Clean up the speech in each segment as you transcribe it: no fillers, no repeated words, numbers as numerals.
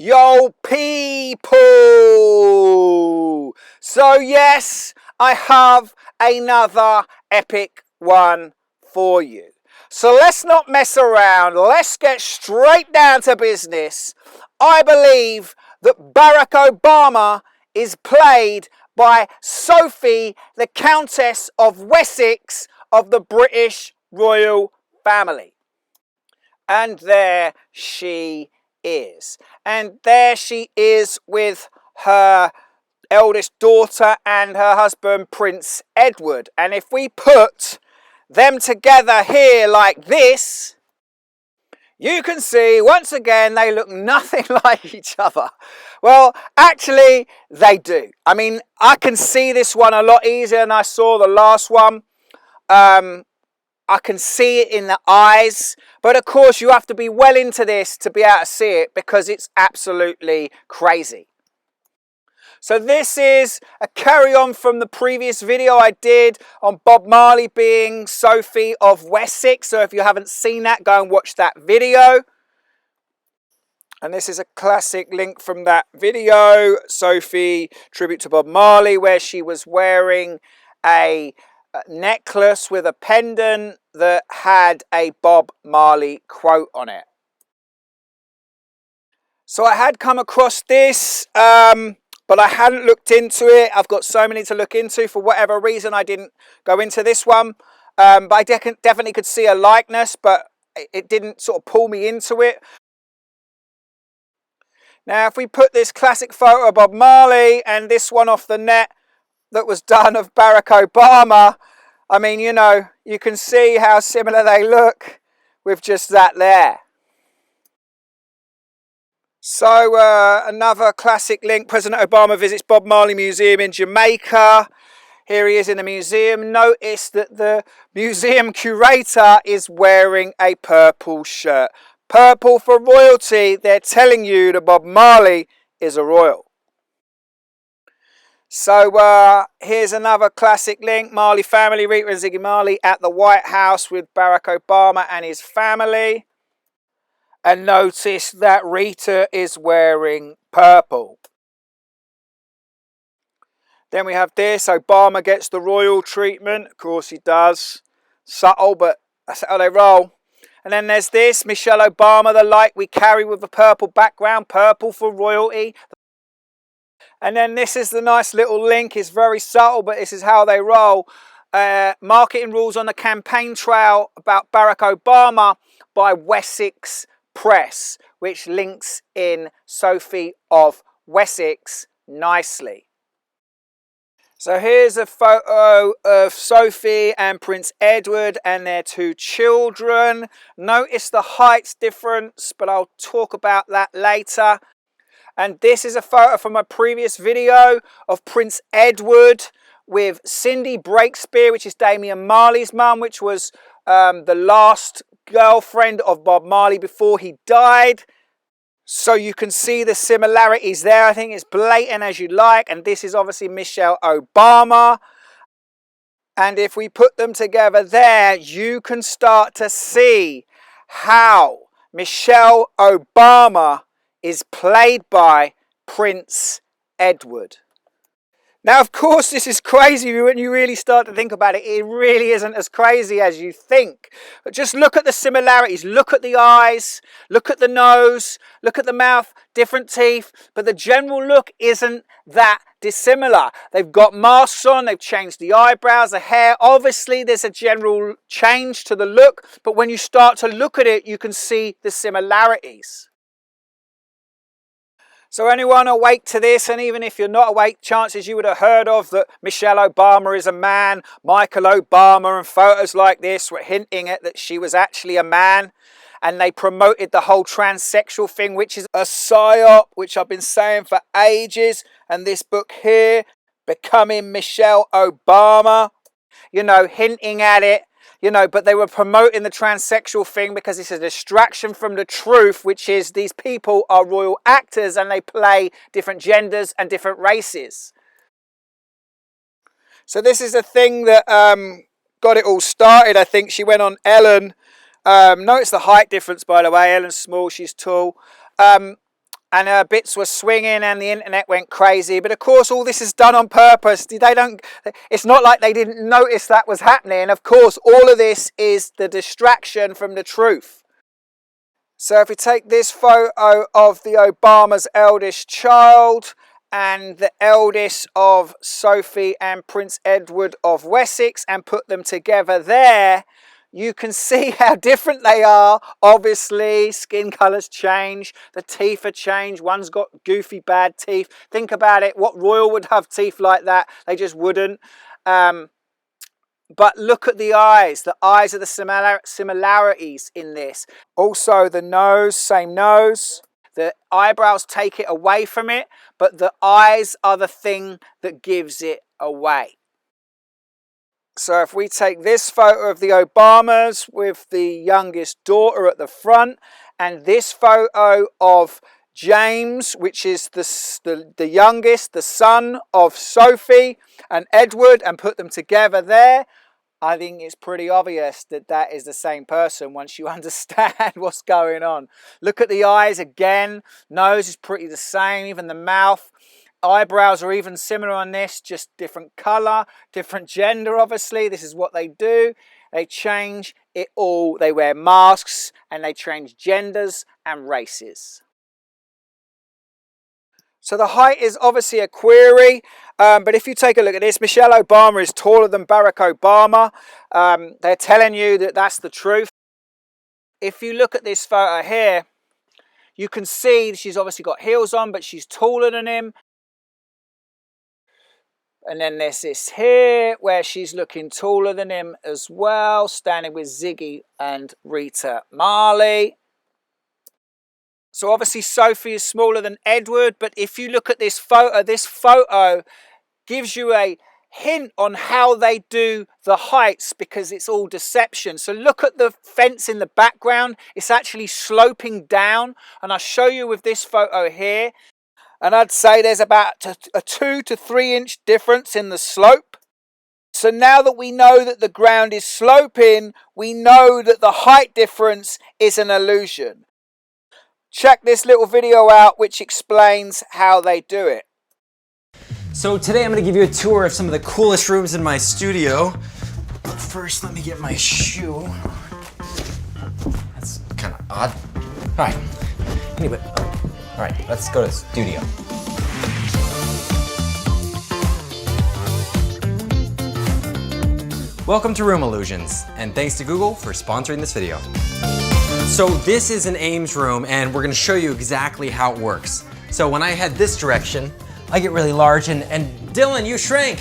Yo people! So yes, I have another epic one for you. So let's not mess around. Let's get straight down to business. I believe that Barack Obama is played by Sophie, the Countess of Wessex of the British royal family. And there she is. And there she is with her eldest daughter and her husband, Prince Edward. And if we put them together here like this, you can see, once again, they look nothing like each other. Well, actually, they do. I mean, I can see this one a lot easier than I saw the last one. I can see it in the eyes, but of course you have to be well into this to be able to see it because it's absolutely crazy. So this is a carry on from the previous video I did on Bob Marley being Sophie of Wessex. So if you haven't seen that, go and watch that video. And this is a classic link from that video, Sophie, tribute to Bob Marley, where she was wearing a necklace with a pendant that had a Bob Marley quote on it. So I had come across this, but I hadn't looked into it. I've got so many to look into. For whatever reason, I didn't go into this one. But I definitely could see a likeness, but it didn't sort of pull me into it. Now, if we put this classic photo of Bob Marley and this one off the net that was done of Barack Obama, I mean, you know, you can see how similar they look with just that there. So another classic link, President Obama visits Bob Marley Museum in Jamaica. Here he is in the museum. Notice that the museum curator is wearing a purple shirt. Purple for royalty. They're telling you that Bob Marley is a royal. So here's another classic link. Marley family, Rita and Ziggy Marley at the White House with Barack Obama and his family. And notice that Rita is wearing purple. Then we have this. Obama gets the royal treatment. Of course he does. Subtle, but that's how they roll. And then there's this. Michelle Obama, the light we carry with the purple background. Purple for royalty. And then this is the nice little link. It's very subtle, but this is how they roll. Marketing rules on the campaign trail about Barack Obama by Wessex Press, which links in Sophie of Wessex nicely. So here's a photo of Sophie and Prince Edward and their two children. Notice the heights difference, but I'll talk about that later. And this is a photo from a previous video of Prince Edward with Cindy Breakspear, which is Damian Marley's mum, which was the last girlfriend of Bob Marley before he died. So you can see the similarities there. I think it's blatant as you like. And this is obviously Michelle Obama. And if we put them together there, you can start to see how Michelle Obama is played by Prince Edward. Now, of course, this is crazy when you really start to think about it. It really isn't as crazy as you think. But just look at the similarities. Look at the eyes. Look at the nose. Look at the mouth. Different teeth. But the general look isn't that dissimilar. They've got masks on. They've changed the eyebrows, the hair. Obviously, there's a general change to the look. But when you start to look at it, you can see the similarities. So anyone awake to this, and even if you're not awake, chances you would have heard of that Michelle Obama is a man, Michael Obama, and photos like this were hinting at that she was actually a man. And they promoted the whole transsexual thing, which is a psyop, which I've been saying for ages. And this book here, Becoming Michelle Obama, you know, hinting at it. You know, but they were promoting the transsexual thing because it's a distraction from the truth, which is these people are royal actors and they play different genders and different races. So this is a thing that got it all started. I think she went on Ellen. Notice the height difference, by the way. Ellen's small, she's tall. and bits were swinging and the internet went crazy. But of course, all this is done on purpose. It's not like they didn't notice that was happening. Of course, all of this is the distraction from the truth. So if we take this photo of the Obama's eldest child and the eldest of Sophie and Prince Edward of Wessex and put them together there, you can see how different they are. Obviously, skin colours change, the teeth are changed. One's got goofy bad teeth. Think about it, what royal would have teeth like that? They just wouldn't. But look at the eyes. The eyes are the similarities in this. Also the nose, same nose. The eyebrows take it away from it, but the eyes are the thing that gives it away. So if we take this photo of the Obamas with the youngest daughter at the front, and this photo of James, which is the youngest, the son of Sophie and Edward, and put them together there, I think it's pretty obvious that that is the same person once you understand what's going on. Look at the eyes again. Nose is pretty the same, even the mouth. Eyebrows are even similar on this, just different colour, different gender, obviously. This is what they do. They change it all. They wear masks and they change genders and races. So the height is obviously a query, but if you take a look at this, Michelle Obama is taller than Barack Obama. They're telling you that that's the truth. If you look at this photo here, you can see she's obviously got heels on, but she's taller than him. And then there's this here where she's looking taller than him as well, standing with Ziggy and Rita Marley. So obviously Sophie is smaller than Edward, but if you look at this photo gives you a hint on how they do the heights because it's all deception. So look at the fence in the background. It's actually sloping down, and I'll show you with this photo here. And I'd say there's about a 2 to 3 inch difference in the slope. So now that we know that the ground is sloping, we know that the height difference is an illusion. Check this little video out which explains how they do it. So today I'm going to give you a tour of some of the coolest rooms in my studio. But first, let me get my shoe. That's kind of odd. All right. Anyway, all right, let's go to the studio. Welcome to Room Illusions, and thanks to Google for sponsoring this video. So this is an Ames room, and we're gonna show you exactly how it works. So when I head this direction, I get really large, and Dylan, you shrank.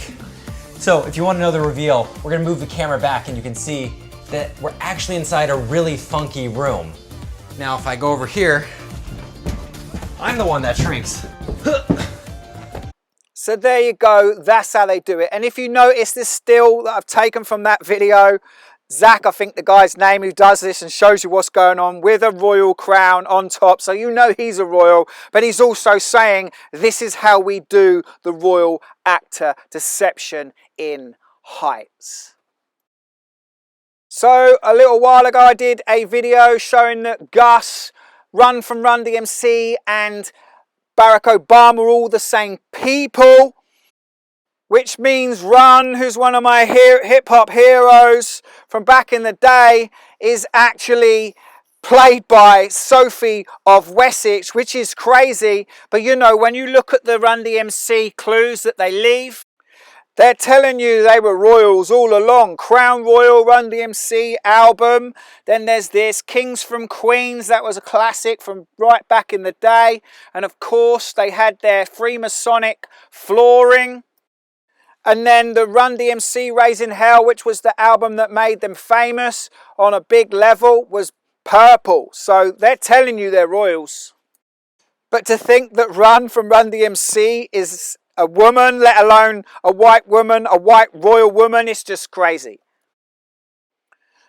So if you wanna know the reveal, we're gonna move the camera back and you can see that we're actually inside a really funky room. Now if I go over here, I'm the one that shrinks. So there you go, that's how they do it. And if you notice this still that I've taken from that video, Zach, I think the guy's name who does this and shows you what's going on, with a royal crown on top. So you know he's a royal, but he's also saying this is how we do the royal actor deception in heights. So a little while ago I did a video showing that Gus, Run from Run DMC and Barack Obama are all the same people. Which means Run, who's one of my hip-hop heroes from back in the day, is actually played by Sophie of Wessex, which is crazy. But you know, when you look at the Run DMC clues that they leave, they're telling you they were royals all along. Crown Royal, Run DMC album. Then there's this, Kings from Queens. That was a classic from right back in the day. And of course, they had their Freemasonic flooring. And then the Run DMC Raising Hell, which was the album that made them famous on a big level, was purple. So they're telling you they're royals. But to think that Run from Run DMC is a woman, let alone a white woman, a white royal woman, it's just crazy.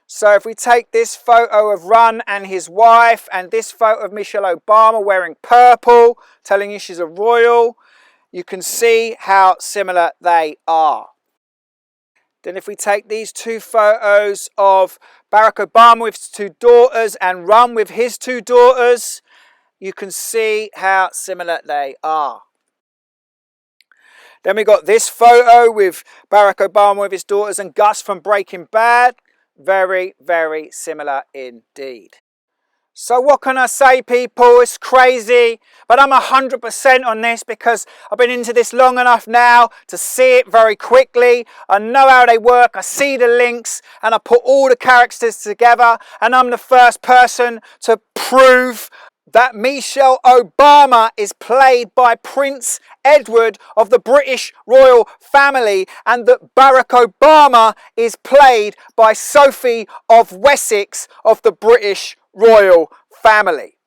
So if we take this photo of Run and his wife and this photo of Michelle Obama wearing purple, telling you she's a royal, you can see how similar they are. Then if we take these two photos of Barack Obama with his two daughters and Run with his two daughters, you can see how similar they are. Then we got this photo with Barack Obama with his daughters and Gus from Breaking Bad. Very, very similar indeed. So what can I say, people? It's crazy, but I'm 100% on this because I've been into this long enough now to see it very quickly. I know how they work, I see the links, and I put all the characters together, and I'm the first person to prove that Michelle Obama is played by Prince Edward of the British royal family, and that Barack Obama is played by Sophie of Wessex of the British royal family.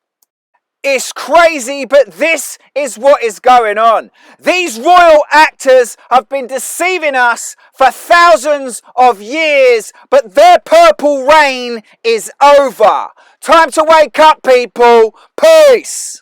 It's crazy, but this is what is going on. These royal actors have been deceiving us for thousands of years, but their purple reign is over. Time to wake up, people. Peace.